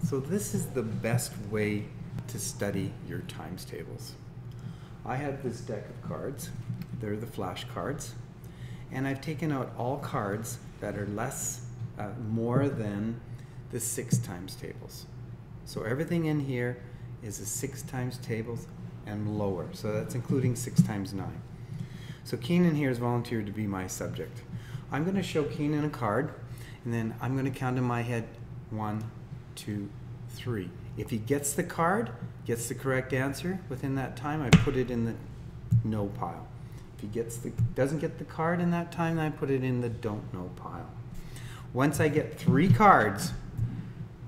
So this is the best way to study your times tables. I have this deck of cards. They're the flashcards. And I've taken out all cards that are more than the 6 times tables. So everything in here is a 6 times tables and lower. So that's including 6 times 9. So Keenan here has volunteered to be my subject. I'm going to show Keenan a card, and then I'm going to count in my head 1, 2, 3. If he gets the card, gets the correct answer within that time, I put it in the no pile. If he doesn't get the card in that time, then I put it in the don't know pile. Once I get 3 cards,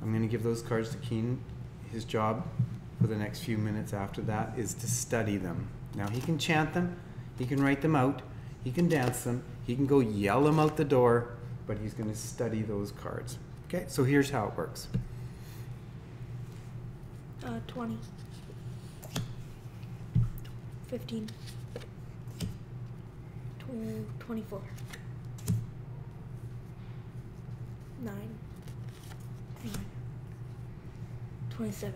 I'm going to give those cards to Keenan. His job for the next few minutes after that is to study them. Now he can chant them, he can write them out, he can dance them, he can go yell them out the door, but he's going to study those cards. Okay, so here's how it works. 20, 15, 24, 9, 27,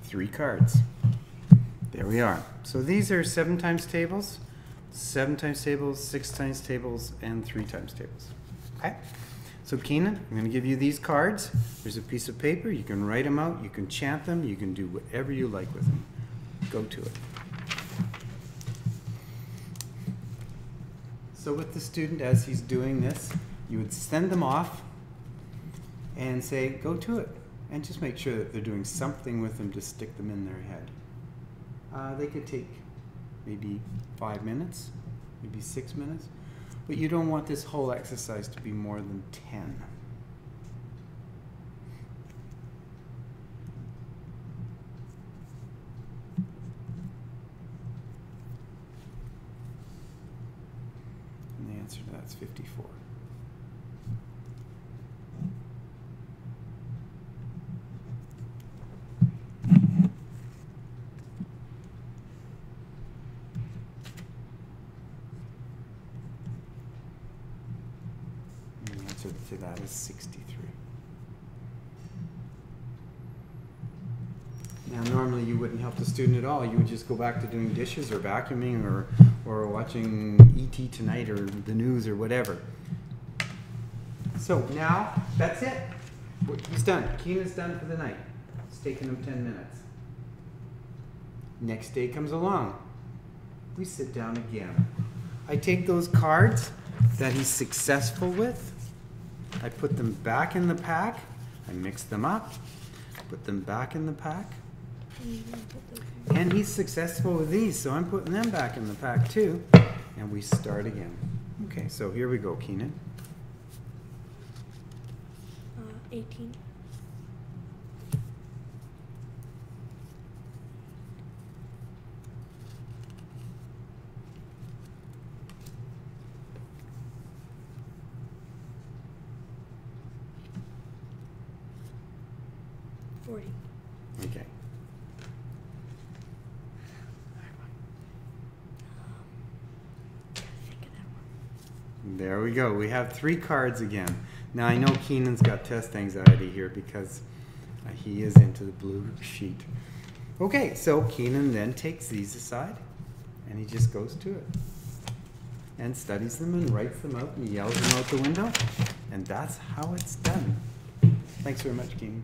3 cards. There we are. So these are 7 times tables, 7 times tables, 6 times tables, and 3 times tables. Okay? So Keenan, I'm going to give you these cards. There's a piece of paper. You can write them out. You can chant them. You can do whatever you like with them. Go to it. So with the student, as he's doing this, you would send them off and say, go to it. And just make sure that they're doing something with them to stick them in their head. They could take maybe 5 minutes, maybe 6 minutes, but you don't want this whole exercise to be more than 10. And the answer to that's 54. To that is 63. Now normally you wouldn't help the student at all. You would just go back to doing dishes or vacuuming or watching E.T. Tonight or the news or whatever. So now that's it. He's done. Keenan's done for the night. It's taken him 10 minutes. Next day comes along. We sit down again. I take those cards that he's successful with. I put them back in the pack, I mix them up, put them back in the pack, and he's successful with these, so I'm putting them back in the pack too, and we start again. Okay, so here we go, Keenan. 18, 40. Okay. There we go. We have 3 cards again. Now I know Keenan's got test anxiety here because he is into the blue sheet. Okay, so Keenan then takes these aside and he just goes to it and studies them and writes them out and yells them out the window, and that's how it's done. Thanks very much, Keenan.